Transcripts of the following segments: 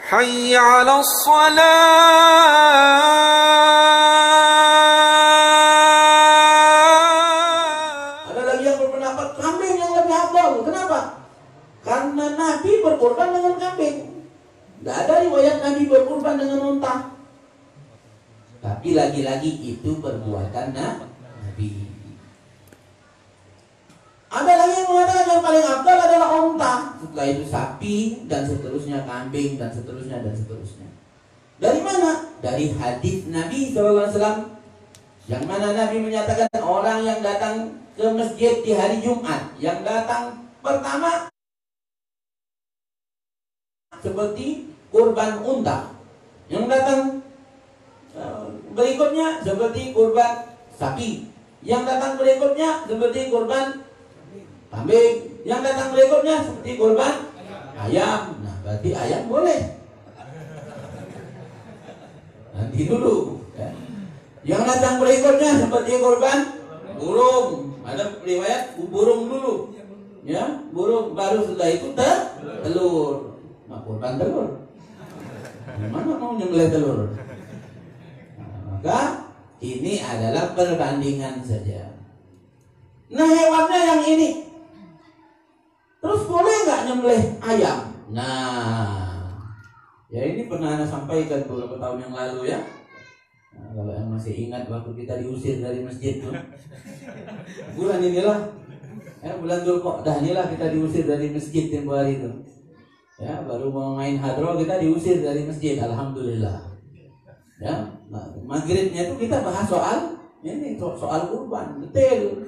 حي على الصلاة. Ada lagi yang berpendapat kambing yang lebih afdal. Kenapa? Karena Nabi berkorban dengan kambing. Tidak ada riwayat Nabi berkorban dengan unta. Tapi lagi-lagi itu perbuatan Nabi. Ada lagi yang mengatakan yang paling afdal adalah unta. Setelah itu sapi dan seterusnya, kambing dan seterusnya dan seterusnya. Dari mana? Dari hadis Nabi SAW, yang mana Nabi menyatakan orang yang datang ke masjid di hari Jumat, yang datang pertama seperti kurban unta, yang datang berikutnya seperti kurban sapi, yang datang berikutnya seperti kurban kambing, yang datang berikutnya seperti kurban ayam. Nah, berarti ayam boleh. Nanti dulu. Ya. Yang datang berikutnya seperti kurban burung. Ada riwayat burung dulu. Ya, burung, baru setelah itu telur. Nah, kurban telur. Gimana mau nyembelih telur? Nah, maka ini adalah perbandingan saja. Nah, hewannya yang ini. Terus boleh nggak nyembelih ayam? Nah, ya ini pernah Anda sampaikan beberapa tahun yang lalu ya. Nah, kalau yang masih ingat waktu kita diusir dari masjid tuh, bulan inilah, ya, bulan Dzulqa'dah inilah kita diusir dari masjid tempoh hari itu. Ya, baru mau main hadroh kita diusir dari masjid, alhamdulillah. Ya, nah, maghribnya itu kita bahas soal ini, soal kurban, detail.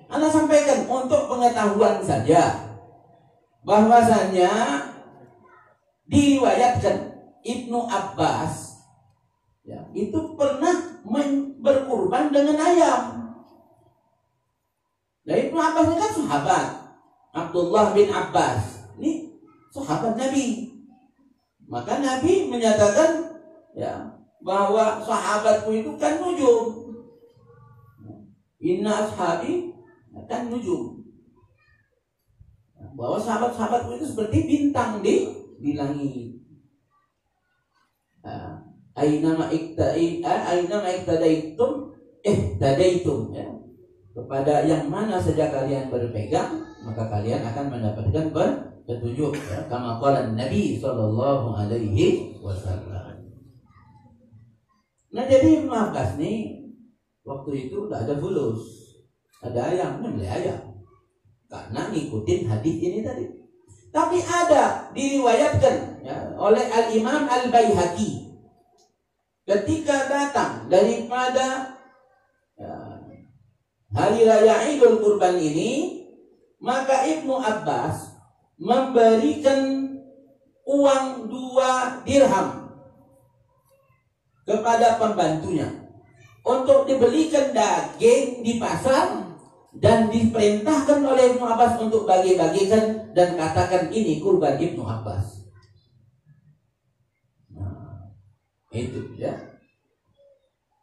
Anda sampaikan untuk pengetahuan saja. Bahwasanya diriwayatkan Ibnu Abbas ya, itu pernah berkurban dengan ayam. Nah, Ibnu Abbas ini kan sahabat, Abdullah bin Abbas ini sahabat Nabi. Maka Nabi menyatakan ya bahwa sahabatku itu kan nujum. Inna ashabi kan nujum. Bahwa sahabat-sahabatku itu seperti bintang di langit. Ainama iktadaitum ihtadaitum ya. Kepada yang mana saja kalian berpegang, maka kalian akan mendapatkan petunjuk ya. Kama qala Nabi sallallahu alaihi wasallam. Nah, jadi Ibnu Abbas nih waktu itu tidak ada fulus. Ada ayam, beli ayam. Karena ngikutin hadis ini tadi. Tapi ada diriwayatkan ya, oleh Al-Imam Al-Baihaqi ketika datang daripada ya, hari raya Idul Kurban ini, maka Ibnu Abbas memberikan uang 2 dirham kepada pembantunya untuk dibelikan daging di pasar. Dan diperintahkan oleh Ibnu Abbas untuk bagi-bagikan dan katakan ini kurban Ibnu Abbas. Nah, itu ya.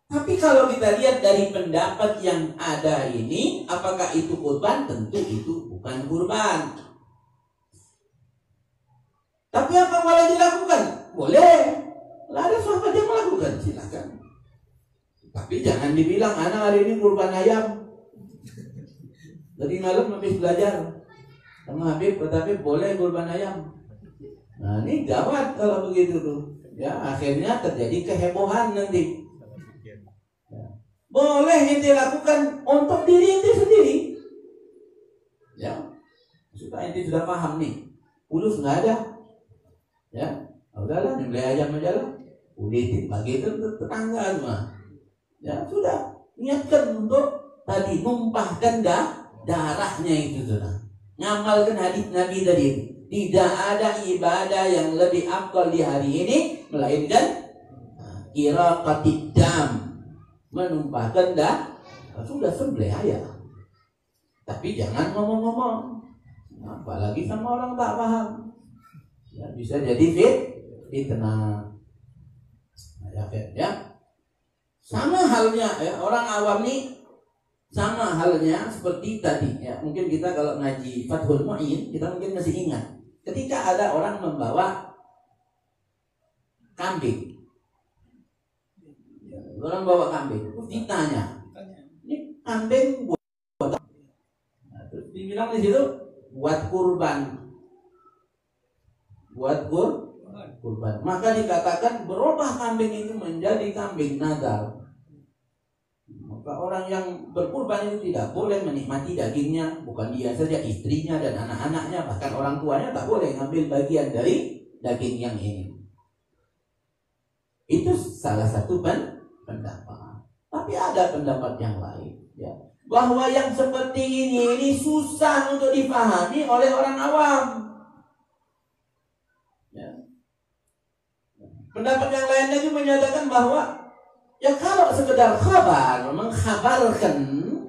Tapi kalau kita lihat dari pendapat yang ada ini, apakah itu kurban? Tentu itu bukan kurban. Tapi apa boleh dilakukan? Boleh. Ada sahabat yang melakukan, silakan. Tapi jangan dibilang anak hari ini kurban ayam. Tadi malam habis belajar sama Habib, tetapi boleh kurban ayam. Nah, ini gawat kalau begitu tuh. Ya, akhirnya terjadi kehebohan nanti. Ya. Boleh ente lakukan untuk diri ente sendiri. Ya, supaya ente sudah paham nih. Fulus nggak ada. Ya, udahlah, nyembelih ayam aja lah. Udah bagi itu tetangga semua. Ya sudah, niatkan untuk tadi numpahkan darahnya itu sudah. Ngamalkan hadis Nabi tadi. Tidak ada ibadah yang lebih afdal di hari ini melainkan iraqatid dam, menumpahkan sudah sembelih ayam. Tapi jangan ngomong-ngomong, apalagi sama orang tak paham. Ya, bisa jadi fitnah. Ya. Sama halnya ya, orang awam nih sama halnya seperti tadi ya. Mungkin kita kalau ngaji Fathul Mu'in kita mungkin masih ingat ketika ada orang membawa kambing. Orang bawa kambing, terus ditanya, ini kambing buat apa? Nah, terus dibilang di situ buat kurban, kurban. Maka dikatakan berubah kambing itu menjadi kambing nadar. Maka orang yang berkurban itu tidak boleh menikmati dagingnya, bukan dia saja, istrinya dan anak-anaknya, bahkan orang tuanya tak boleh ngambil bagian dari daging yang ini. Itu salah satu pendapat. Tapi ada pendapat yang lain, ya, bahwa yang seperti ini susah untuk dipahami oleh orang awam. Ya. Pendapat yang lain lagi menyatakan bahwa ya kalau sekedar kabar, mengkhabarkan,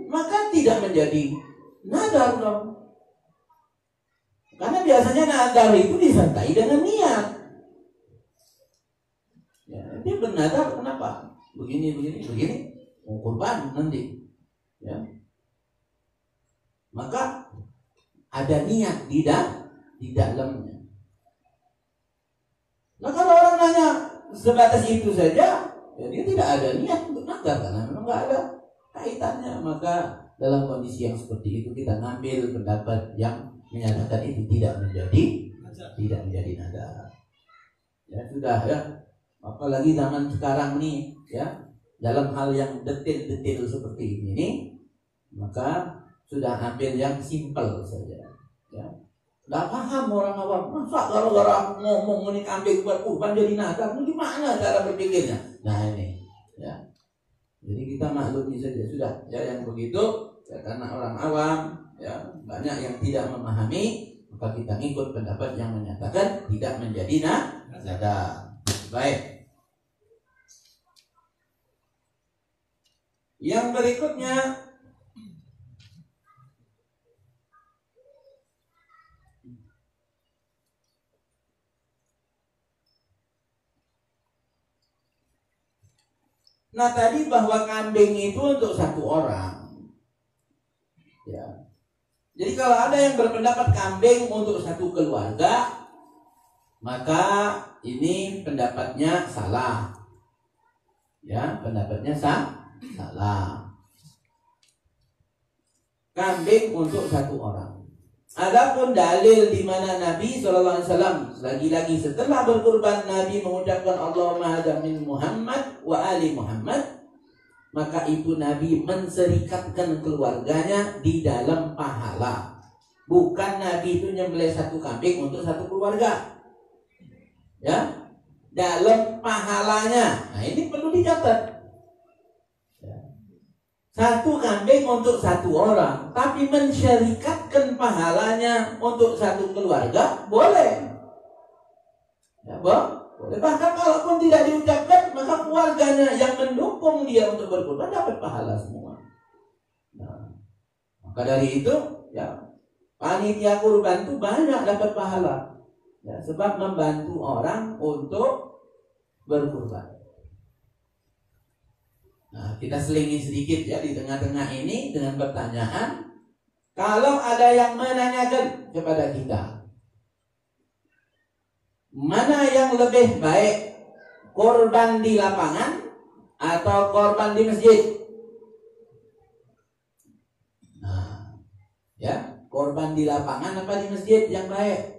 maka tidak menjadi nadar dong. Karena biasanya nadar itu disertai dengan niat. Ya, dia bernadar kenapa? Begini, mau kurban nanti, ya. Maka ada niat di dalamnya. Nah kalau orang nanya sebatas itu saja, ya dia tidak ada niat untuk nadar karena memang nggak ada kaitannya. Maka dalam kondisi yang seperti itu kita ngambil pendapat yang menyatakan itu tidak menjadi nadar. Ya sudah ya. Apalagi zaman sekarang nih, ya, dalam hal yang detail seperti ini, maka sudah ambil yang simpel saja. Ya, nggak paham orang awam. Masa gara-gara ngomong ini kambing buat kurban jadi nadar, itu gimana cara berpikirnya? Nah ini, ya. Jadi kita maklumi saja sudah, ya yang begitu. Ya, karena orang awam, ya banyak yang tidak memahami, maka kita ngikut pendapat yang menyatakan tidak menjadi nadar. Baik. Yang berikutnya nah tadi bahwa kambing itu untuk satu orang. Ya. Jadi kalau ada yang berpendapat kambing untuk satu keluarga, maka ini pendapatnya salah. Ya, pendapatnya salah. Kambing untuk satu orang. Adapun dalil di mana Nabi SAW lagi-lagi setelah berkurban Nabi mengucapkan Allahumma hadza min Muhammad wa ali Muhammad, maka itu Nabi menserikatkan keluarganya di dalam pahala. Bukan Nabi itu nyembelih satu kambing untuk satu keluarga. Ya, dalam pahalanya. Nah ini perlu dicatat. Ya. Satu kambing untuk satu orang, tapi mensyarikatkan pahalanya untuk satu keluarga boleh. Ya, boleh. Bahkan kalaupun tidak diucapkan, maka keluarganya yang mendukung dia untuk berkurban dapat pahala semua. Nah, maka dari itu, ya panitia kurban itu banyak dapat pahala. Ya, sebab membantu orang untuk berkurban. Nah, kita selingi sedikit ya di tengah-tengah ini dengan pertanyaan. Kalau ada yang menanyakan kepada kita, mana yang lebih baik, korban di lapangan atau korban di masjid? Nah, ya, korban di lapangan apa di masjid yang baik?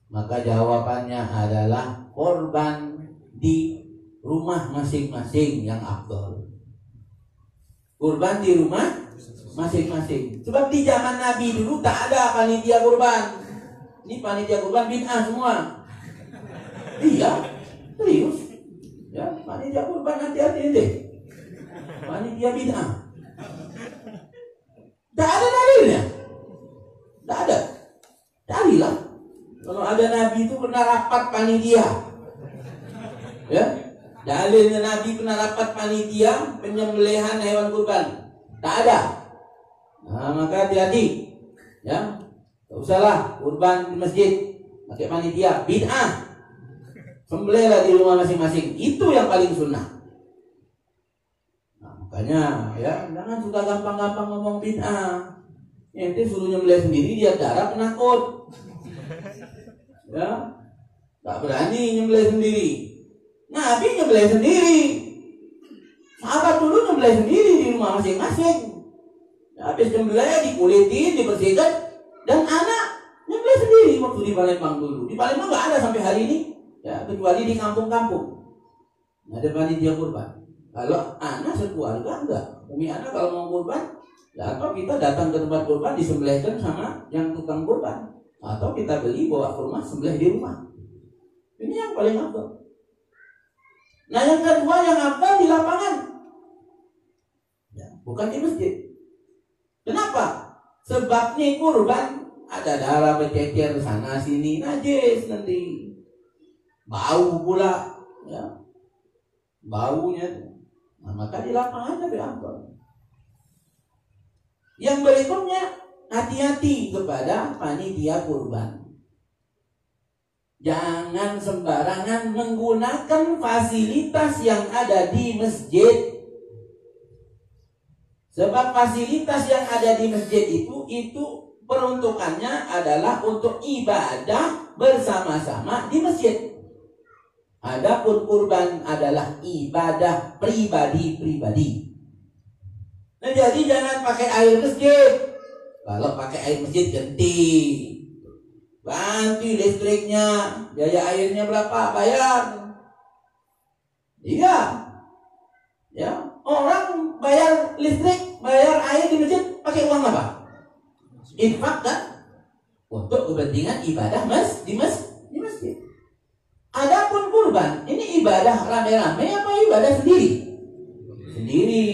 Maka jawabannya adalah korban di rumah masing-masing yang afdol. Kurban di rumah masing-masing. Sebab di zaman Nabi dulu tak ada panitia kurban. Ini panitia kurban bid'ah semua. Iya, serius. Ya, panitia kurban hati-hati deh. Panitia bid'ah. Tak ada dalilnya. Tak ada. Carilah. Kalau ada Nabi itu pernah rapat panitia, ya, dalilnya Nabi pernah rapat panitia penyembelihan hewan kurban, tak ada. Nah, maka hati-hati, ya, tak usahlah kurban di masjid pakai panitia, bid'ah. Sembelihlah di rumah masing-masing, itu yang paling sunnah. Nah, makanya, ya, jangan suka gampang-gampang ngomong bid'ah. Ente suruh nyembelih sendiri, dia darah penakut. Ya, Tak berani nyembelih sendiri. Nabi nyembelih sendiri. Sahabat dulu nyembelih sendiri di rumah masing-masing. Habis nyembelih dikulitin, dibersihkan, dan anak nyembelih sendiri waktu di Palembang dulu. Di Palembang nggak ada sampai hari ini, ya, kecuali di kampung-kampung. Ada panitia kurban. Kalau anak sekeluarga enggak. Umi anak kalau mau kurban, ya, atau kita datang ke tempat kurban disembelihkan sama yang tukang kurban, atau kita beli bawa ke rumah sembelih di rumah. Ini yang paling afdal. Nah, yang kedua yang afdal di lapangan, ya, bukan di masjid. Kenapa? Sebab nih kurban ada darah bercecer sana sini, najis nanti, bau pula, ya, baunya. Nah, maka di lapangan lebih afdal. Yang berikutnya, hati-hati kepada panitia kurban. Jangan sembarangan menggunakan fasilitas yang ada di masjid. Sebab fasilitas yang ada di masjid itu peruntukannya adalah untuk ibadah bersama-sama di masjid. Adapun kurban adalah ibadah pribadi-pribadi. Nah, jadi jangan pakai air masjid. Kalau pakai air masjid ganti listriknya, biaya airnya berapa, bayar. Iya, ya, orang bayar listrik, bayar air di masjid pakai uang apa? Infak kan? Untuk kepentingan ibadah di masjid. Adapun kurban, ini ibadah rame-rame apa ibadah sendiri? Sendiri.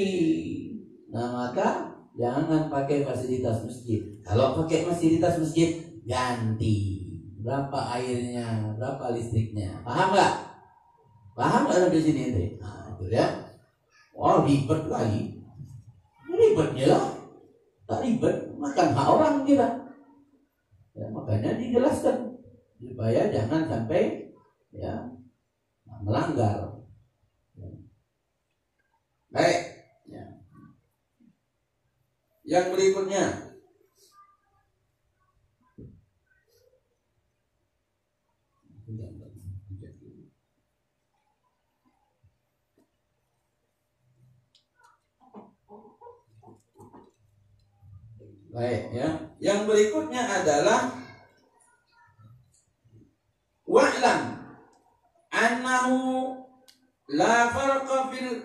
Nah, maka jangan pakai fasilitas masjid. Kalau pakai fasilitas masjid, ganti berapa airnya, berapa listriknya. Paham nggak? Paham nggak sampai sini itu? Nah, itu ya. Wah, ribet lagi. Ribetnya lah. Tak ribet, makan hak orang kita. Ya, makanya dijelaskan supaya jangan sampai, ya, melanggar. Baik. Ya. Yang berikutnya, baik, ya. Yang berikutnya adalah wa'lam annahu la farqa fil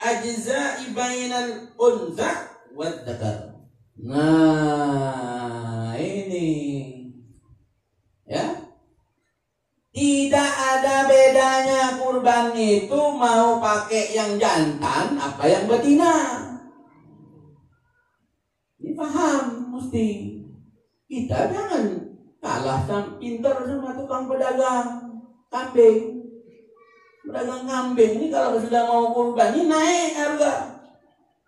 ajza'i bainal untha wad dzakar. Nah, ini, ya. Tidak ada bedanya kurban itu mau pakai yang jantan apa yang betina. Ini paham mesti. Kita jangan kalah pintar sama tukang pedagang kambing. Pedagang kambing ini kalau sudah mau kurban ini naik harga.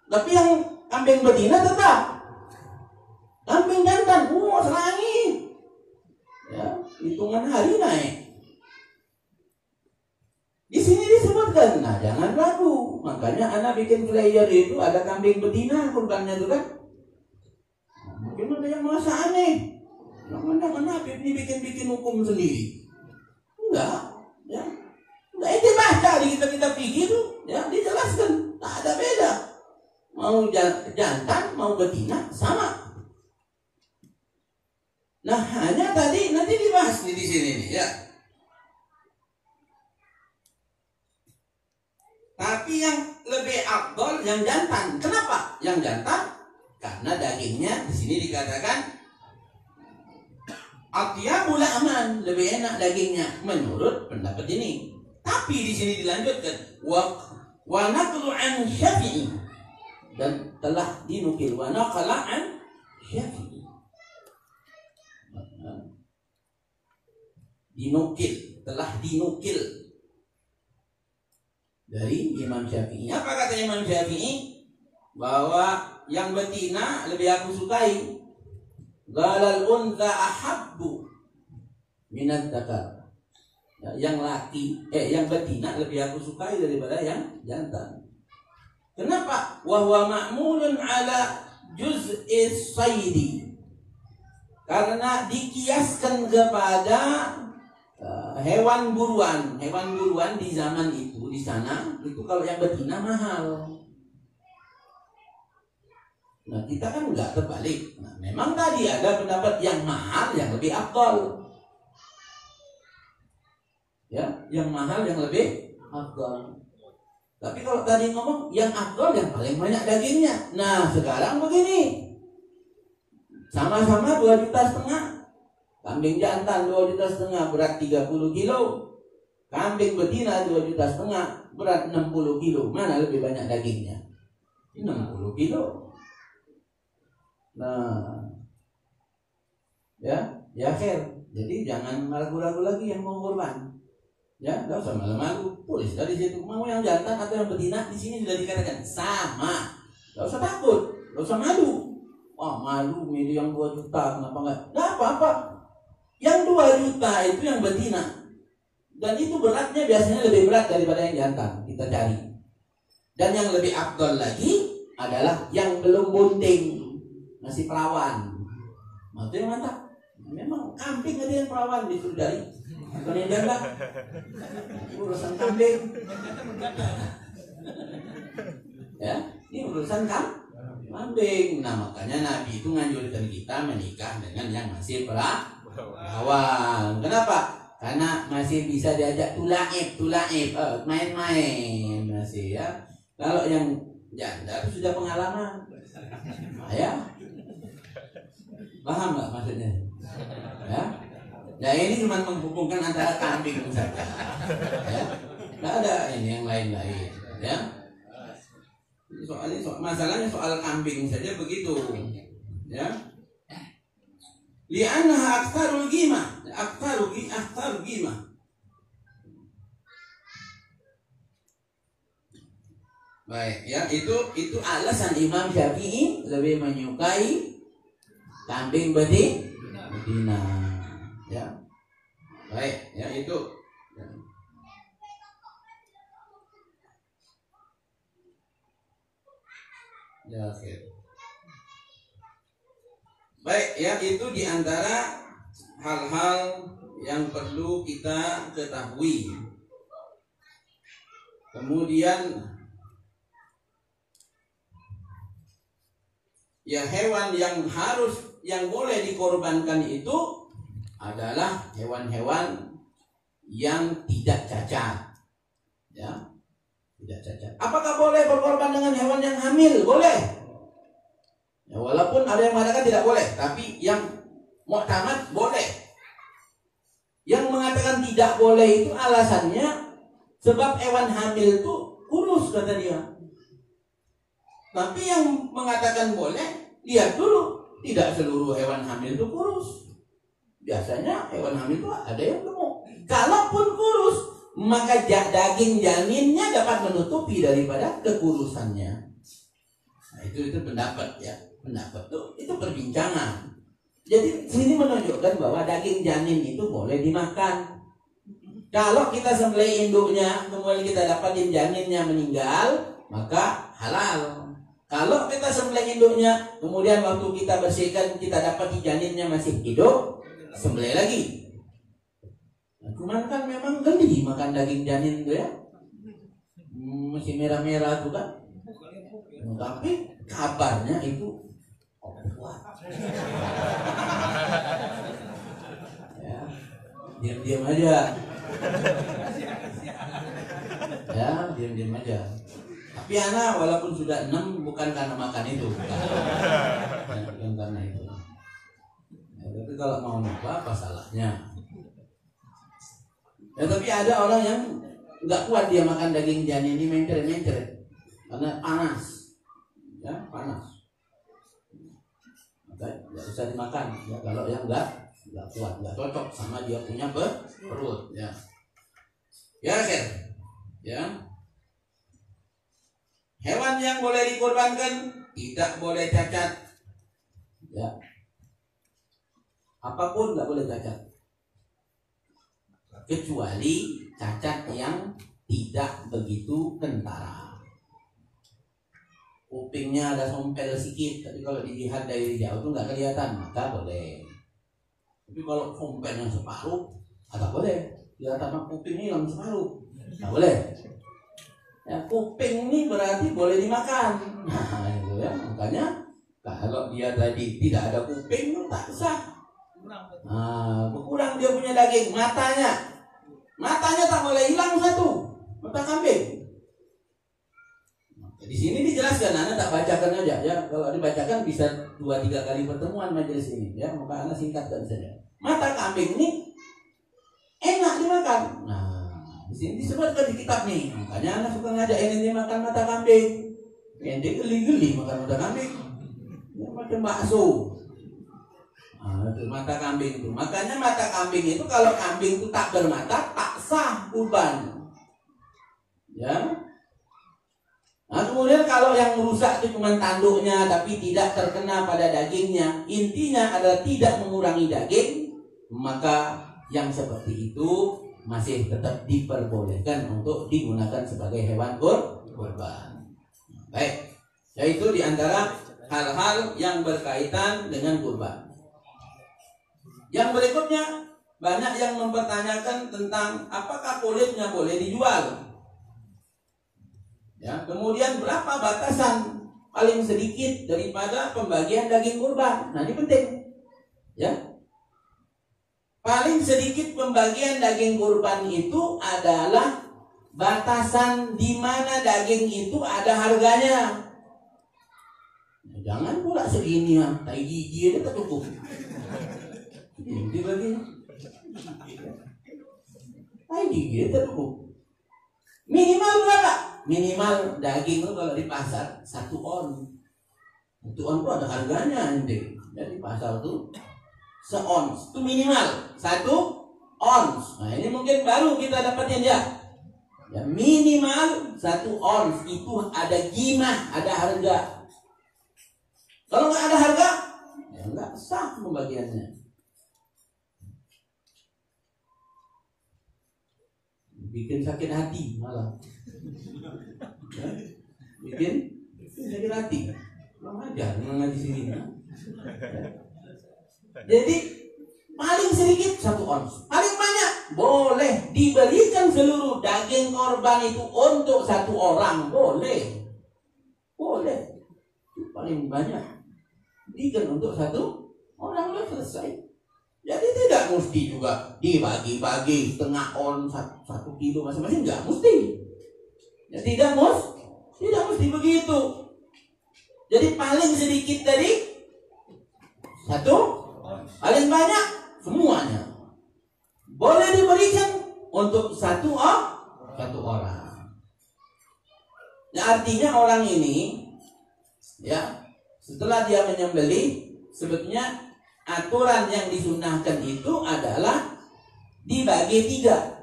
Tapi yang kambing betina tetap. Kambing jantan, serangi. Ya, hitungan hari naik. Di sini disebutkan, nah jangan ragu. Makanya anak bikin flyer itu ada kambing betina kurbannya itu kan. Mungkin ada yang merasa aneh. Jangan Habib ini bikin hukum sendiri. Enggak, ya. Enggak, itu baca di kitab fikih itu, ya, dijelaskan. Tak ada beda. Mau jantan, mau betina sama. Nah, hanya tadi nanti dibahas di sini nih, ya. Tapi yang lebih afdal yang jantan. Kenapa? Yang jantan karena dagingnya di sini dikatakan atyabul aman, lebih enak dagingnya menurut pendapat ini. Tapi di sini dilanjutkan wa naqlu an Syafi'i, dan telah dinukil wa naqala an Syafi'i. Telah dinukil dari Imam Syafi'i. Apa kata Imam Syafi'i? Bahwa yang betina lebih aku sukai. Galal untha ahabbu minat dzakar. Yang betina lebih aku sukai daripada yang jantan. Kenapa? Wa huwa ma'mulun ala juz'is saidi. Karena dikiaskan kepada hewan buruan di zaman itu di sana itu kalau yang betina mahal. Nah kita kan nggak terbalik. Nah, memang tadi ada pendapat yang mahal yang lebih afdal. Ya, yang mahal yang lebih afdal. Tapi kalau tadi ngomong yang afdal yang paling banyak dagingnya. Nah sekarang begini, sama-sama 2,5 juta. Kambing jantan 2,5 juta berat 30 kilo. Kambing betina 2,5 juta berat 60 kilo. Mana lebih banyak dagingnya? 60 kilo. Nah, ya khair. Jadi jangan ragu-ragu lagi yang mau kurban. Ya, enggak usah malu-malu. Tulis dari situ mau yang jantan atau yang betina, di sini sudah dikatakan sama. Enggak usah takut, enggak usah malu. Oh, malu milih yang 2 juta, kenapa enggak? Enggak apa-apa. Yang 2 juta itu yang betina. Dan itu beratnya biasanya lebih berat daripada yang jantan. Kita cari. Dan yang lebih afdal lagi adalah yang belum bunting, masih perawan. Itu yang mantap. Memang kambing ada yang perawan disuruh dari. Bukan yang janda. Urusan kambing. Ya, ini urusan kambing. Nah makanya Nabi itu nganjurkan kita menikah dengan yang masih perawan. Kenapa? Karena masih bisa diajak tulaib, main-main masih ya. Kalau yang janda itu sudah pengalaman. Ya, paham nggak maksudnya? Ya, nah ini cuma menghubungkan antara kambing saja. Ya, nggak ada ini yang lain-lain. Ya, masalahnya soal kambing saja begitu. Ya, li'annaha aktsarul qimah, aktsarul qimah. Baik, ya itu alasan Imam Syafi'i lebih menyukai kambing betina. Ya, baik, ya itu. Ya, oke. Baik, ya itu diantara hal-hal yang perlu kita ketahui. Kemudian ya hewan yang boleh dikorbankan itu adalah hewan-hewan yang tidak cacat. Ya, tidak cacat. Apakah boleh berkorban dengan hewan yang hamil? Boleh. Ya, walaupun ada yang mengatakan tidak boleh, tapi yang mu'tamad boleh. Yang mengatakan tidak boleh itu alasannya sebab hewan hamil itu kurus kata dia. Tapi yang mengatakan boleh, lihat dulu, tidak seluruh hewan hamil itu kurus. Biasanya hewan hamil itu ada yang gemuk. Kalaupun kurus, maka daging janinnya dapat menutupi daripada kekurusannya. Nah, itu pendapat ya, pendapat itu perbincangan. Jadi sini menunjukkan bahwa daging janin itu boleh dimakan. Kalau kita sembelih induknya, kemudian kita dapatin janinnya meninggal, maka halal. Kalau kita sembelih induknya, kemudian waktu kita bersihkan kita dapat janinnya masih hidup, sembelih lagi. Nah, cuman kan memang geli makan daging janin itu ya, masih merah-merah tuh kan. Tapi kabarnya itu kuat. Ya, diam-diam aja. Ya, diam-diam aja. Tapi anak walaupun sudah 6 bukan karena makan itu, bukan karena itu. Ya, tapi kalau mau nyoba apa salahnya? Ya, tapi ada orang yang nggak kuat dia makan daging janin ini mencret karena panas, ya panas. Maka nggak bisa dimakan. Ya, kalau yang nggak kuat, nggak cocok sama dia punya perut. Ya, ya, ya. Hewan yang boleh dikorbankan tidak boleh cacat. Ya. Apapun nggak boleh cacat. Kecuali cacat yang tidak begitu kentara. Kupingnya ada sompel sedikit, tapi kalau dilihat dari jauh itu nggak kelihatan, maka boleh. Tapi kalau sompelnya separuh, agak boleh. Ya tanah kuping hilang separuh, nggak boleh. Ya, kuping ini berarti boleh dimakan. Nah, itu ya, makanya kalau dia tadi tidak ada kuping itu tak sah. Berkurang dia punya daging. Matanya tak boleh hilang satu, mata kambing. Di sini dijelaskan, Anda tak bacakan aja ya. Kalau dibacakan bisa 2-3 kali pertemuan majelis ini ya, maka Anda singkatkan saja. Mata kambing ini enak dimakan. Nah, di sini disebutkan di kitab nih. Makanya Anda suka ngajak ini makan mata kambing. Ente geli-geli makan mata kambing. Ya, macam bakso. Itu mata kambing itu. Makanya mata kambing itu kalau kambing itu tak bermata tak sah kurban. Ya. Nah, kemudian kalau yang merusak itu cuma tanduknya tapi tidak terkena pada dagingnya, intinya adalah tidak mengurangi daging, maka yang seperti itu masih tetap diperbolehkan untuk digunakan sebagai hewan kurban. Baik, yaitu diantara hal-hal yang berkaitan dengan kurban. Yang berikutnya, banyak yang mempertanyakan tentang apakah kulitnya boleh dijual. Ya, kemudian berapa batasan paling sedikit daripada pembagian daging kurban? Nah, ini penting. Ya. Paling sedikit pembagian daging kurban itu adalah batasan di mana daging itu ada harganya. Nah, jangan pula segini ya, tai gigi aja tak cukup. Ini dibaginya. Tai gigi tak cukup. Minimal berapa? Minimal daging itu kalau di pasar 1 on. 1 on itu ada harganya nanti. Jadi pasar itu se-ons itu minimal 1 ons. Nah, ini mungkin baru kita dapatnya ya. Ya minimal 1 ons itu ada qimah, ada harga. Kalau nggak ada harga, ya nggak sah pembagiannya. Bikin sakit hati malah. Ya, bikin sakit hati. Kurang ajar ngaji sini. Ya. Jadi paling sedikit 1 ons, paling banyak boleh diberikan seluruh daging korban itu untuk 1 orang, boleh. Paling banyak diberikan untuk 1 orang, udah selesai. Jadi tidak mesti juga dibagi-bagi setengah on 1 kilo masing-masing, nggak mesti. Ya, tidak mesti begitu. Jadi paling sedikit tadi 1, paling banyak semuanya boleh diberikan untuk 1 orang. Ya, artinya orang ini ya setelah dia menyembelih sebetulnya aturan yang disunahkan itu adalah dibagi 3.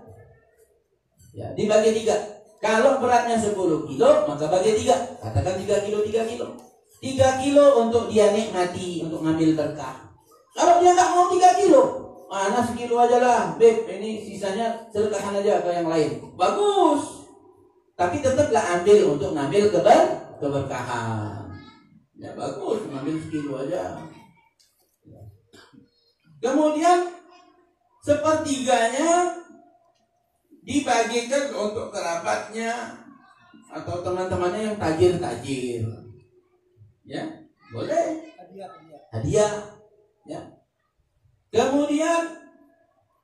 Ya, dibagi 3. Kalau beratnya 10 kilo, maka bagi 3. Katakan 3 kilo, 3 kilo. 3 kilo untuk dia nikmati, untuk ngambil berkah. Kalau dia nggak mau 3 kilo, nah 1 kilo aja lah, Beb, ini sisanya sedekahkan aja ke yang lain. Bagus. Tapi tetaplah ambil untuk ngambil keberkahan. Ya bagus, ngambil 1 kilo aja. Kemudian 1/3 dibagikan untuk kerabatnya atau teman-temannya yang tajir. Ya, boleh. Hadiah. Ya. Kemudian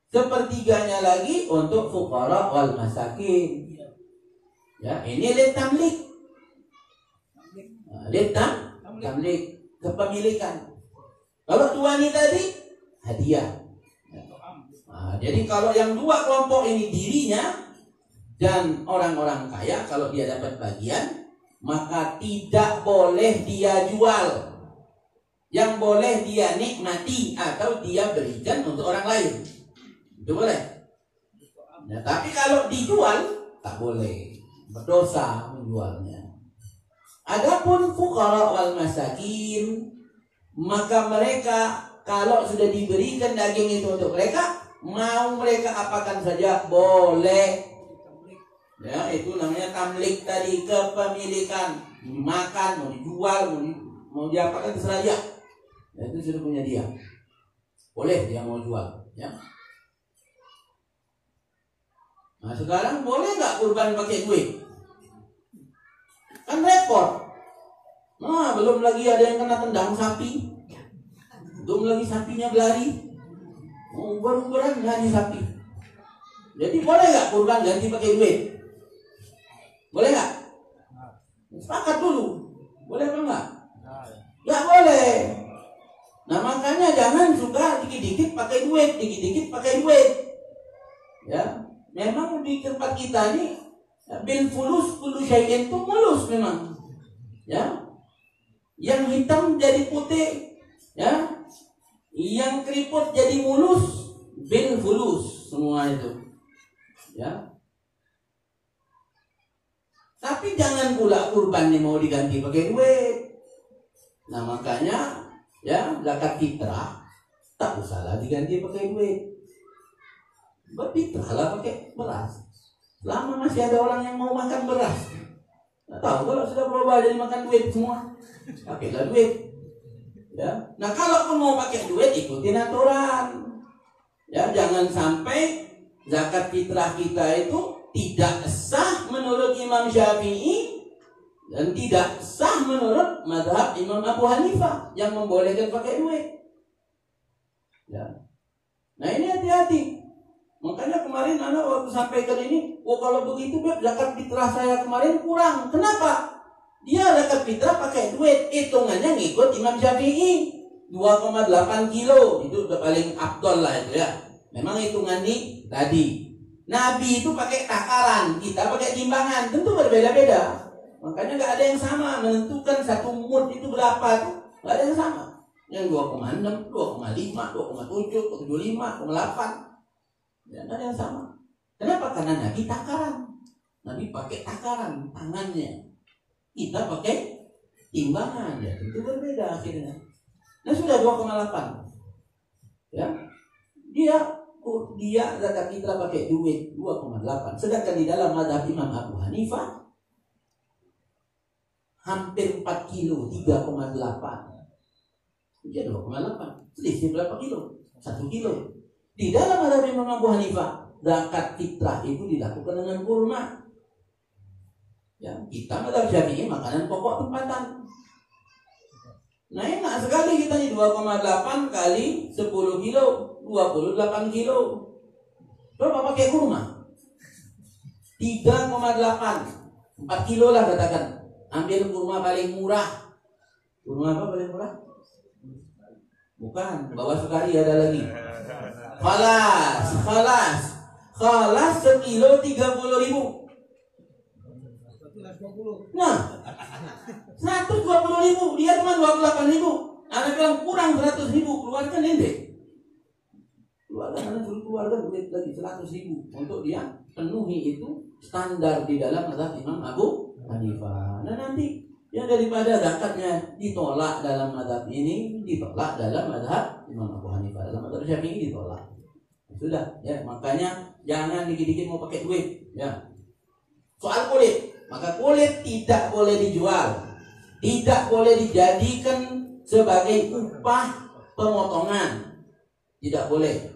1/3 lagi untuk fuqara wal masakin. Ya, ini litamlik. Tamlik kepemilikan. Kalau tuani tadi hadiah. Nah, jadi kalau yang 2 kelompok ini dirinya dan orang-orang kaya, kalau dia dapat bagian, maka tidak boleh dia jual. Yang boleh dia nikmati atau dia berikan untuk orang lain. Itu boleh. Nah, tapi kalau dijual tak boleh. Berdosa menjualnya. Adapun fuqara wal masakin, maka mereka kalau sudah diberikan daging itu untuk mereka, mau mereka apakan saja boleh. Ya, itu namanya tamlik tadi, kepemilikan. Makan, mau dijual, mau diapakan terserah dia. Ya, itu sudah punya dia. Boleh dia mau jual, ya. Nah sekarang boleh nggak kurban pakai duit? Kan repot. Nah belum lagi ada yang kena tendang sapi, belum lagi sapinya berlari, uber-uberan lari sapi. Jadi boleh nggak kurban ganti pakai duit? Boleh nggak? Sepakat dulu. Boleh apa enggak? Nggak boleh. Nah makanya jangan suka dikit-dikit pakai duit, dikit-dikit pakai duit. Ya, memang di tempat kita nih bil fulus kullu syai'in itu mulus memang. Ya. Yang hitam jadi putih, ya. Yang keriput jadi mulus, bil fulus semua itu. Ya. Tapi jangan pula kurban nih mau diganti pakai duit. Nah, makanya ya zakat fitrah tak usahlah diganti pakai duit. Berfitrahlah pakai beras. Selama masih ada orang yang mau makan beras. Nggak tahu kalau sudah berubah jadi makan duit semua, pakailah duit. Ya. Nah kalau pun mau pakai duit ikutin aturan. Ya jangan sampai zakat fitrah kita itu tidak sah menurut Imam Syafi'i dan tidak sah menurut mazhab Imam Abu Hanifah yang membolehkan pakai duit. Ya. Nah ini hati-hati. Makanya kemarin anak waktu sampaikan ini, kalau begitu Beb, zakat fitrah saya kemarin kurang. Kenapa? Dia zakat fitrah pakai duit, hitungannya ngikut Imam Syafi'i 2,8 kilo, itu udah paling afdol lah itu ya. Memang hitungan nih tadi. Nabi itu pakai takaran, kita pakai timbangan, tentu berbeda-beda. Makanya nggak ada yang sama menentukan satu mud itu berapa tuh, nggak ada yang sama. Yang 2,6, 2,5, 2,7, 2,75, 2,8. Ya, nggak ada yang sama. Kenapa? Karena Nabi takaran. Nabi pakai takaran tangannya. Kita pakai timbangan, ya itu berbeda akhirnya. Nah sudah 2,8. Ya, dia zakat fitrah pakai duit 2,8. Sedangkan di dalam mazhab Imam Abu Hanifah hampir 4 kilo, 3,8. Dia 2,8. Selisih berapa kilo? 1 kilo. Di dalam mazhab Imam Abu Hanifah, zakat fitrah itu dilakukan dengan kurma. Ya, kita mazhab Syafi'i makanan pokok tempatan. Nah enak sekali kita nih 2,8 kali 10 kilo, 28 kilo. Coba pakai kurma 3,8, 4 kilo lah katakan. Ambil kurma paling murah. Kurma apa paling murah? Bukan, bawah sukari ada lagi. Khalas sekilo 30.000. Nah 120.000, dia cuma 28.000. Anak bilang kurang 100.000, keluarkan ente. Keluarkan, anak suruh keluarkan duit lagi 100.000 untuk dia penuhi itu standar di dalam mazhab Imam Abu Hanifah. Nah nanti ya daripada zakatnya ditolak dalam mazhab ini, ditolak dalam mazhab Imam Abu Hanifah, dalam mazhab Syafi'i ditolak. Sudah ya, makanya jangan dikit-dikit mau pakai duit ya. Soal kulit, maka kulit tidak boleh dijual, tidak boleh dijadikan sebagai upah pemotongan, tidak boleh.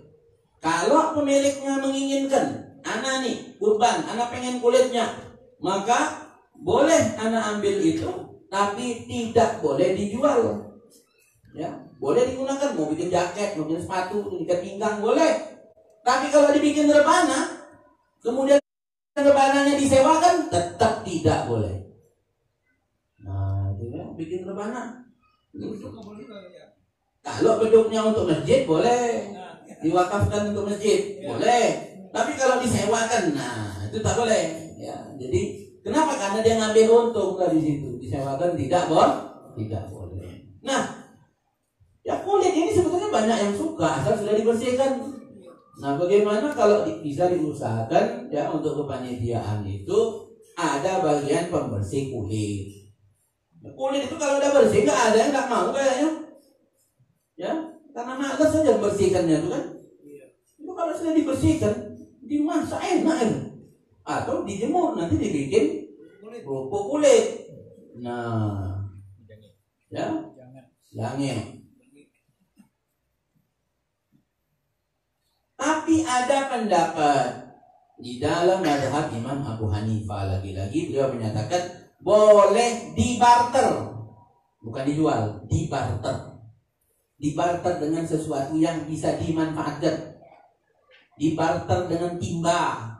Kalau pemiliknya menginginkan, anak nih kurban, anak pengen kulitnya, maka boleh anak ambil itu, tapi tidak boleh dijual. Ya, boleh digunakan, mau bikin jaket, mau bikin sepatu, ikat pinggang boleh. Tapi kalau dibikin rebana, kemudian rebananya disewakan, tetap tidak boleh. Nah, itu ya, bikin rebana. Kalau beduknya untuk masjid boleh, diwakafkan untuk masjid boleh. Tapi kalau disewakan, nah itu tak boleh. Ya, jadi kenapa? Karena dia ngambil untung dari situ. Disewakan tidak boleh. Nah, ya kulit ini sebetulnya banyak yang suka asal sudah dibersihkan. Nah, bagaimana kalau bisa diusahakan ya untuk kepanitiaan itu ada bagian pembersih kulit. Kulit itu kalau udah bersih nggak ada yang nggak mau kayaknya. Ya, karena malas saja membersihkannya itu kan. Itu kalau sudah dibersihkan, dimasak enak ya. Atau dijemur nanti dibikin kerupuk kulit. Nah, ya, jangan. Tapi ada pendapat di dalam mazhab Imam Abu Hanifah lagi-lagi beliau menyatakan boleh dibarter, bukan dijual, dibarter. Dibarter dengan sesuatu yang bisa dimanfaatkan. Dibarter dengan timba.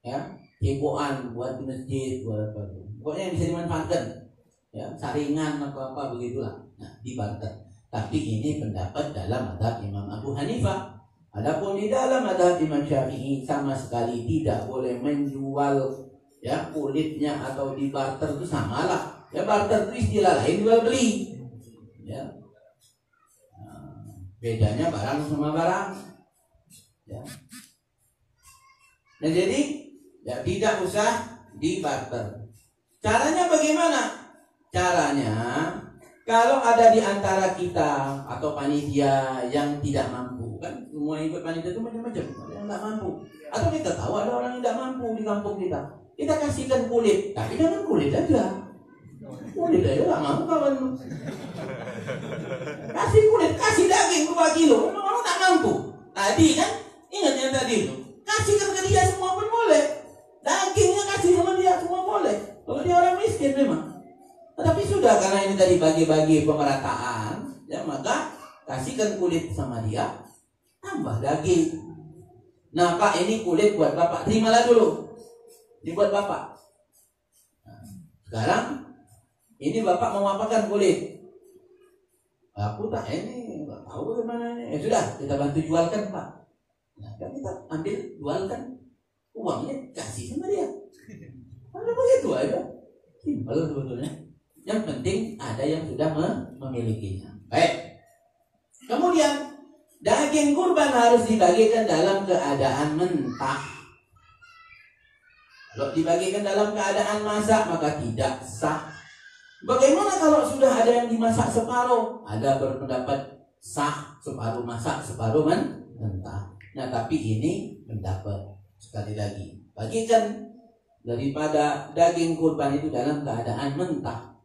Ya, cebokan buat di masjid, buat apa itu. Pokoknya yang bisa dimanfaatkan. Ya, saringan atau apa begitulah. Nah, dibarter. Tapi ini pendapat dalam mazhab Imam Abu Hanifah. Adapun di dalam mazhab Imam Syafi'i sama sekali tidak boleh menjual ya kulitnya atau dibarter, itu samalah. Ya, barter itu istilah lain jual beli. Ya. Bedanya barang sama barang. Ya. Nah, jadi ya tidak usah dibarter. Caranya bagaimana? Caranya kalau ada di antara kita atau panitia yang tidak mampu, kan semua ikut panitia itu macam-macam, ada yang tidak mampu. Atau kita tahu ada orang yang tidak mampu di kampung kita, kita kasihkan kulit, tapi jangan kulit aja. Kulit aja nggak mampu kawan. Kasih kulit, kasih daging 2 kilo, memang orang tak mampu. Tadi kan, ingat yang tadi itu, kasihkan ke dia semua pun boleh. Dagingnya kasih sama dia semua boleh. Kalau dia orang miskin memang. Tetapi sudah, karena ini tadi bagi-bagi pemerataan, ya maka kasihkan kulit sama dia, tambah daging. Nah Pak, ini kulit buat Bapak, terimalah dulu. Ini buat Bapak. Nah, sekarang ini Bapak mau apakan kulit? Aku tak ini nggak tahu bagaimana ini. Sudah, kita bantu jualkan Pak. Nah, kita ambil jualkan, uangnya kasih sama dia. Ada begitu aja. Simpel sebetulnya. Yang penting ada yang sudah memilikinya. Baik. Kemudian daging kurban harus dibagikan dalam keadaan mentah. Kalau dibagikan dalam keadaan masak maka tidak sah. Bagaimana kalau sudah ada yang dimasak separuh? Ada berpendapat sah, separuh masak, separuh mentah. Nah, tapi ini pendapat sekali lagi. Bagikan daripada daging kurban itu dalam keadaan mentah.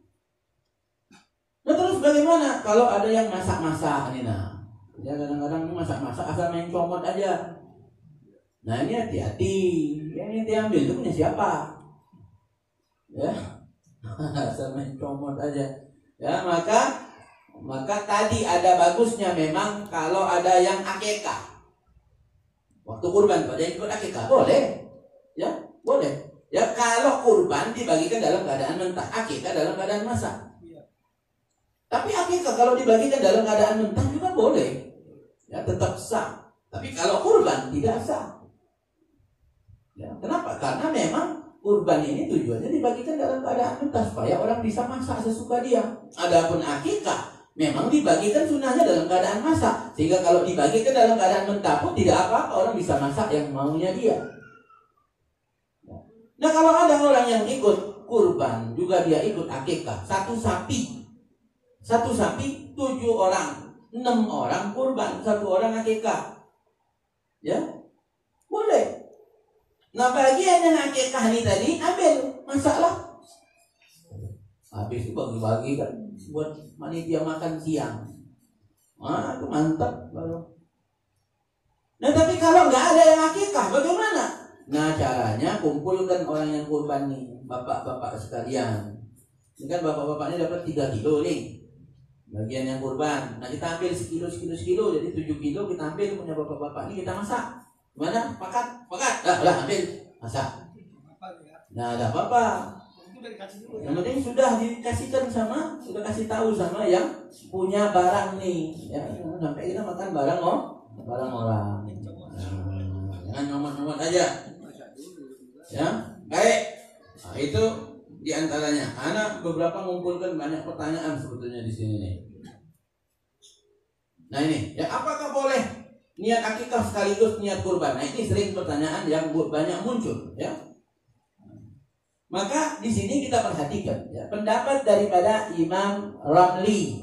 Nah, terus bagaimana kalau ada yang masak-masak nih, nah? Ya kadang-kadang masak-masak asal main comot aja. Nah, ini hati-hati. Yang diambil itu punya siapa? Ya. Asal main comot aja. Ya, maka tadi ada bagusnya memang kalau ada yang akikah. Waktu kurban pada yang ikut akikah boleh. Ya, boleh. Ya, kalau kurban dibagikan dalam keadaan mentah, akikah dalam keadaan masak. Tapi akikah kalau dibagikan dalam keadaan mentah juga boleh. Ya, tetap sah. Tapi kalau kurban tidak sah. Ya, kenapa? Karena memang kurban ini tujuannya dibagikan dalam keadaan mentah supaya orang bisa masak sesuka dia. Adapun akikah memang dibagikan sunnahnya dalam keadaan masak, sehingga kalau dibagikan dalam keadaan mentah pun tidak apa-apa, orang bisa masak yang maunya dia. Nah, kalau ada orang yang ikut kurban juga dia ikut akikah, satu sapi 7 orang, 6 orang kurban, 1 orang akikah, ya boleh. Nah, bagian yang akikah ini tadi ambil, masaklah. Habis itu bagi-bagi kan buat panitia makan siang. Wah, itu mantap baru. Nah, tapi kalau nggak ada yang akikah, bagaimana? Nah, caranya kumpulkan orang yang kurban nih, bapak-bapak sekalian. Ini kan bapak-bapak ini dapat 3 kilo nih, bagian yang kurban. Nah, kita ambil sekilo, jadi 7 kilo kita ambil punya bapak-bapak ini, kita masak. Gimana? Pakat? Lah, ambil, masak. Nah, ada apa-apa. Yang penting sudah dikasihkan sudah kasih tahu sama yang punya barang nih, ya, sampai kita makan barang orang. Jangan nyomot-nyomot aja. Ya, baik. Nah, itu diantaranya. Anak beberapa mengumpulkan banyak pertanyaan sebetulnya di sini nih. Nah ini, ya apakah boleh niat akikah sekaligus niat kurban? Nah ini sering pertanyaan yang banyak muncul, ya. Maka di sini kita perhatikan ya, pendapat daripada Imam Ramli.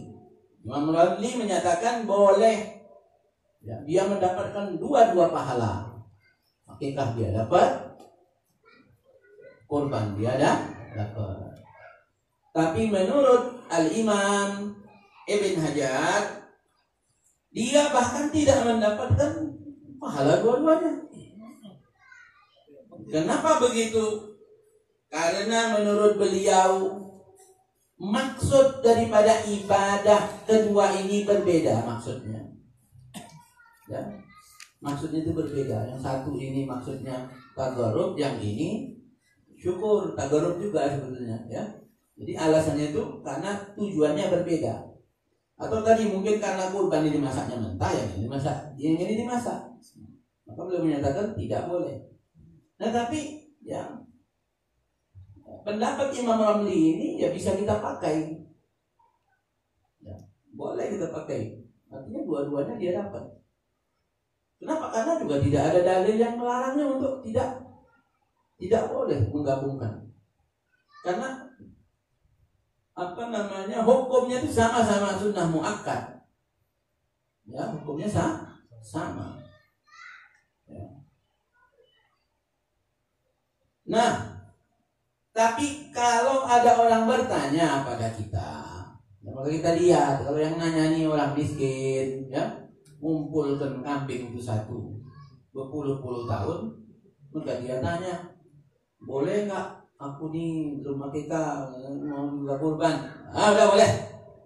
Imam Ramli menyatakan boleh, ya, dia mendapatkan dua pahala. Akikah dia dapat, kurban dia dapat. Tapi menurut Al-Imam Ibn Hajar, dia bahkan tidak mendapatkan pahala dua-duanya. Kenapa begitu? Karena menurut beliau maksud daripada ibadah kedua ini berbeda maksudnya. Ya, maksudnya itu berbeda. Yang satu ini maksudnya tagarrub, yang ini syukur. Tagarrub juga sebetulnya, ya. Jadi alasannya itu karena tujuannya berbeda. Atau tadi mungkin karena kurban ini dimasaknya mentah, yang ini dimasak, yang ini dimasak. Maka beliau menyatakan tidak boleh. Nah tapi ya pendapat Imam Ramli ini ya bisa kita pakai. Ya, boleh kita pakai. Artinya dua-duanya dia dapat. Kenapa? Karena juga tidak ada dalil yang melarangnya untuk tidak boleh menggabungkan. Karena hukumnya itu sama-sama sunnah muakkad. Ya, hukumnya sama. Ya. Nah, tapi kalau ada orang bertanya pada kita, ya maka kita lihat kalau yang nanya nih orang miskin, ya, ngumpulkan kambing itu satu berpuluh-puluh tahun, maka dia tanya, boleh nggak? Aku nih belum akikah, mau juga kurban. Udah boleh.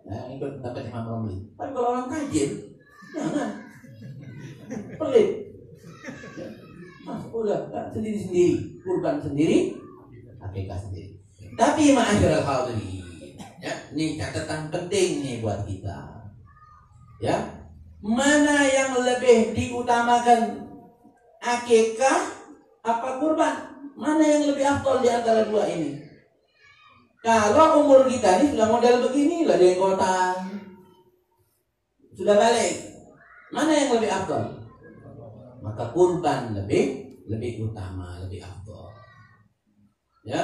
Nah, ikut pendapat Imam Ramli. Tapi kalau orang tajir, jangan. Pelit. Ya. Udah sendiri-sendiri, kurban sendiri, akikah sendiri. Tapi ma'asyiral hadirin, ya, ini catatan penting nih buat kita. Ya, mana yang lebih diutamakan, akikah apa kurban? Mana yang lebih afdal di antara dua ini? Kalau umur kita ini sudah model begini, lah di kota sudah balik, mana yang lebih afdal? Maka kurban lebih utama, lebih afdal. Ya,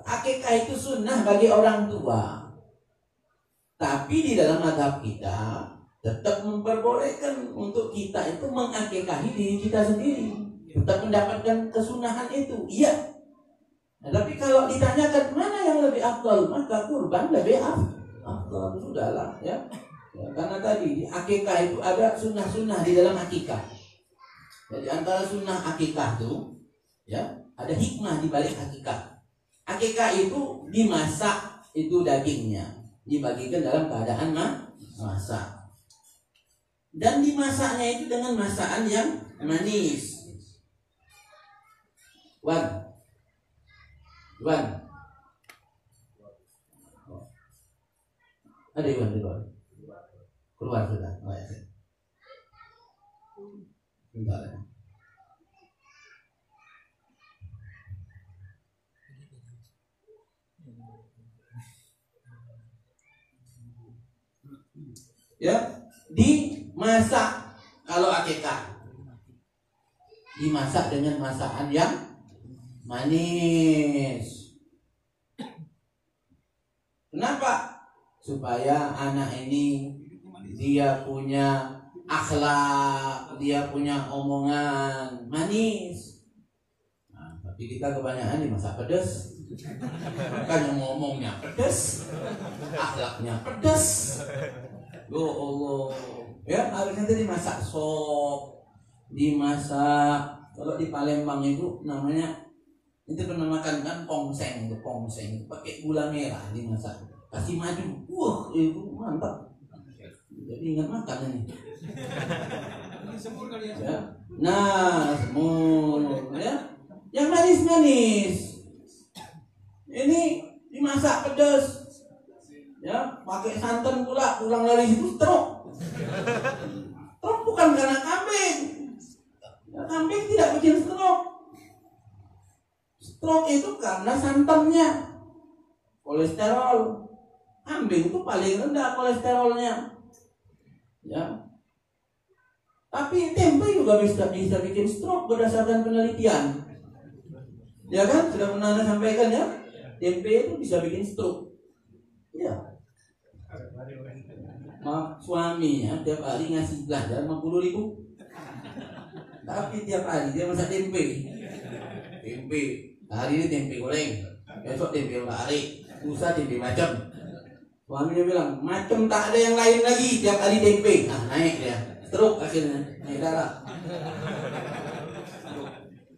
akikah itu sunnah bagi orang tua. Tapi di dalam mazhab kita tetap memperbolehkan untuk kita itu mengakikahi diri kita sendiri. Tetap mendapatkan kesunahan itu, iya. Nah, tapi kalau ditanyakan mana yang lebih afdal, maka kurban lebih afdal. Sudahlah, ya. Karena tadi di akikah itu ada sunnah-sunnah di dalam akikah. Jadi antara sunnah akikah itu, ya, ada hikmah di balik akikah. Akikah itu dimasak, itu dagingnya dibagikan dalam keadaan masak. Dan dimasaknya itu dengan masakan yang manis. Wan. Ada Iwan di luar. Keluar sudah. Oh, ya. Bentar ya. Ya, dimasak kalau akikah. Dimasak dengan masakan yang manis. Kenapa? Supaya anak ini dia punya akhlak, dia punya omongan manis. Nah, tapi kita kebanyakan dimasak pedas. Kan yang ngomongnya pedas, akhlaknya pedas. Ya Allah. Ya, harusnya itu dimasak sop, dimasak. Kalau di Palembang itu namanya, itu pernah makan kan pongseng itu pakai gula merah dimasak, kasih madu, itu mantap. Jadi ingat makan ini. Ya. Nah, semur, ya, yang manis. Ini dimasak pedas, ya, pakai santan pula. Pulang dari situ stroke bukan karena kambing. Ya, kambing tidak bikin stroke. Stroke itu karena santannya, kolesterol. Kambing itu paling rendah kolesterolnya. Ya. Tapi tempe juga bisa bikin stroke berdasarkan penelitian. Ya kan? Sudah pernah Anda sampaikan ya? Tempe itu bisa bikin stroke. Ya. Suaminya tiap hari ngasih belanja 50.000. Tapi tiap hari dia masak tempe. Hari ini tempe goreng, besok tempe otak-atik, lusa tempe macam. Suaminya bilang, macam tak ada yang lain lagi, tiap hari tempe. Nah, naik dia, stroke akhirnya, naik darah.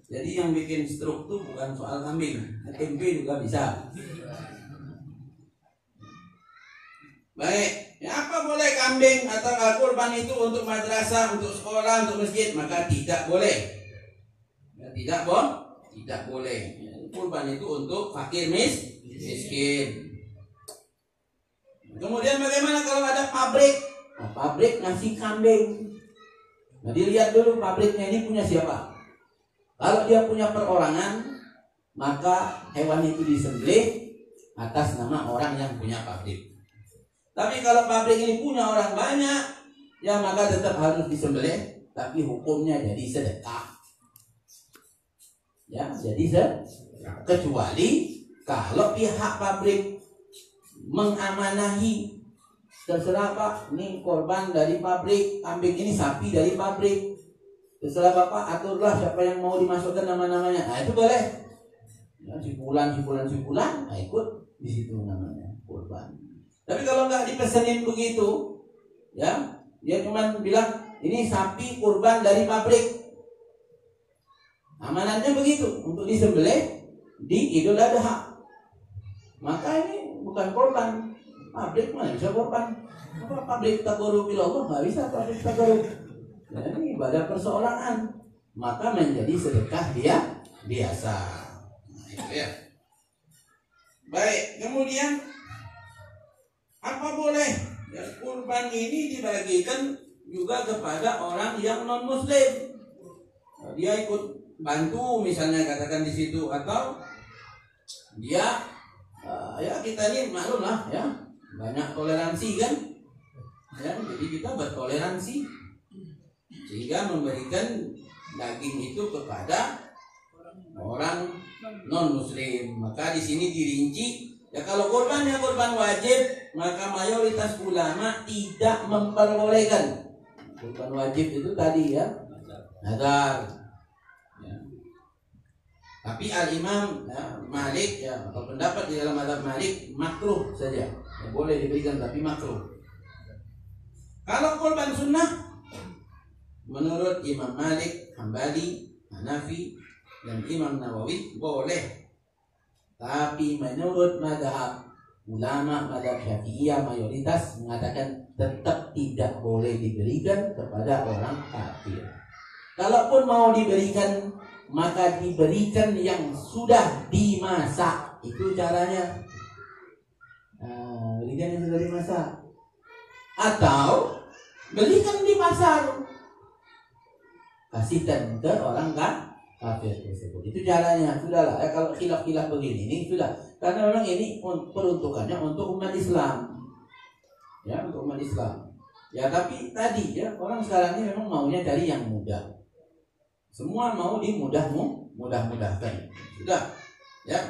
Jadi yang bikin stroke tuh bukan soal kambing, tempe juga bisa. Baik, ya apa boleh kambing atau kurban itu untuk madrasah, untuk sekolah, untuk masjid? Maka tidak boleh. Ya, tidak boleh. Ya, kurban itu untuk fakir miskin. Kemudian bagaimana kalau ada pabrik? Nah, pabrik ngasih kambing. Nah, dilihat dulu pabriknya ini punya siapa. Kalau dia punya perorangan, maka hewan itu disembelih atas nama orang yang punya pabrik. Tapi kalau pabrik ini punya orang banyak, ya maka tetap harus disembelih, tapi hukumnya jadi sedekah. Ya, jadi sedekah. Kecuali kalau pihak pabrik mengamanahi, terserah Pak, ini korban dari pabrik, kambing ini sapi dari pabrik. Terserah Bapak, aturlah siapa yang mau dimasukkan nama-namanya. Nah, itu boleh. Ya, simpulan, nah ikut di situ namanya korban. Tapi kalau nggak dipesenin begitu, ya dia cuma bilang ini sapi kurban dari pabrik, amanatnya begitu untuk disembelih di Idul Adha. Maka ini bukan korban, pabrik mana bisa korban? Apa pabrik tabarruk bilallah? Nggak bisa pabrik tabarruk. Nah, ini ibadah perseorangan, maka menjadi sedekah dia biasa. Nah, itu ya. Baik, kemudian apa boleh ya, kurban ini dibagikan juga kepada orang yang non muslim. Dia ikut bantu misalnya katakan di situ, atau dia ya kita ini maklum lah ya, banyak toleransi kan ya, jadi kita bertoleransi sehingga memberikan daging itu kepada orang non muslim. Maka di sini dirinci ya, kalau kurbannya kurban wajib, maka mayoritas ulama tidak memperbolehkan. Kurban wajib itu tadi ya, nazar. Ya. Tapi al-Imam ya, Malik ya, atau pendapat di dalam mazhab Malik makruh saja. Ya, boleh diberikan tapi makruh. Kalau kurban sunnah, menurut Imam Malik, Hambali, Hanafi, dan Imam Nawawi boleh. Tapi menurut mazhab ulama mazhab Syafi'iyah mayoritas mengatakan tetap tidak boleh diberikan kepada orang kafir. Kalaupun mau diberikan, maka diberikan yang sudah dimasak. Itu caranya. Berikan yang sudah dimasak. Atau belikan di pasar, kasihkan ke orang kafir tersebut. Itu caranya. Sudahlah ya, kalau khilaf-khilaf begini ini sudah, karena memang ini peruntukannya untuk umat Islam ya, untuk umat Islam ya. Tapi tadi ya, orang sekarang ini memang maunya cari yang mudah, semua mau dimudahkan sudah ya.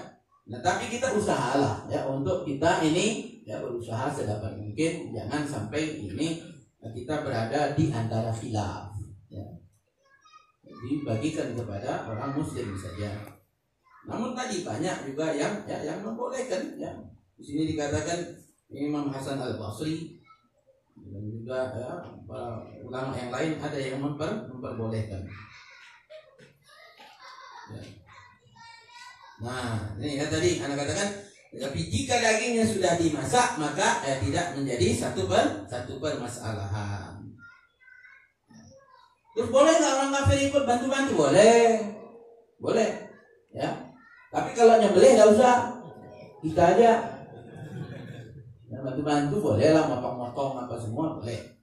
Nah tapi kita usahalah ya, untuk kita ini ya berusaha sedapat mungkin jangan sampai ini kita berada di antara khilaf ya, dibagikan kepada orang muslim saja. Namun tadi banyak juga yang membolehkan ya. Di sini dikatakan Imam Hasan Al-Basri dan juga ya, para ulama yang lain ada yang memperbolehkan. Ya. Nah, ini ya tadi Anda katakan, tapi jika dagingnya sudah dimasak maka tidak menjadi satu permasalahan. Terus boleh nggak orang kafir ikut bantu-bantu? Boleh, ya. Tapi kalau nyembelih nggak usah, kita aja. Bantu-bantu boleh lah, motong-motong apa semua boleh.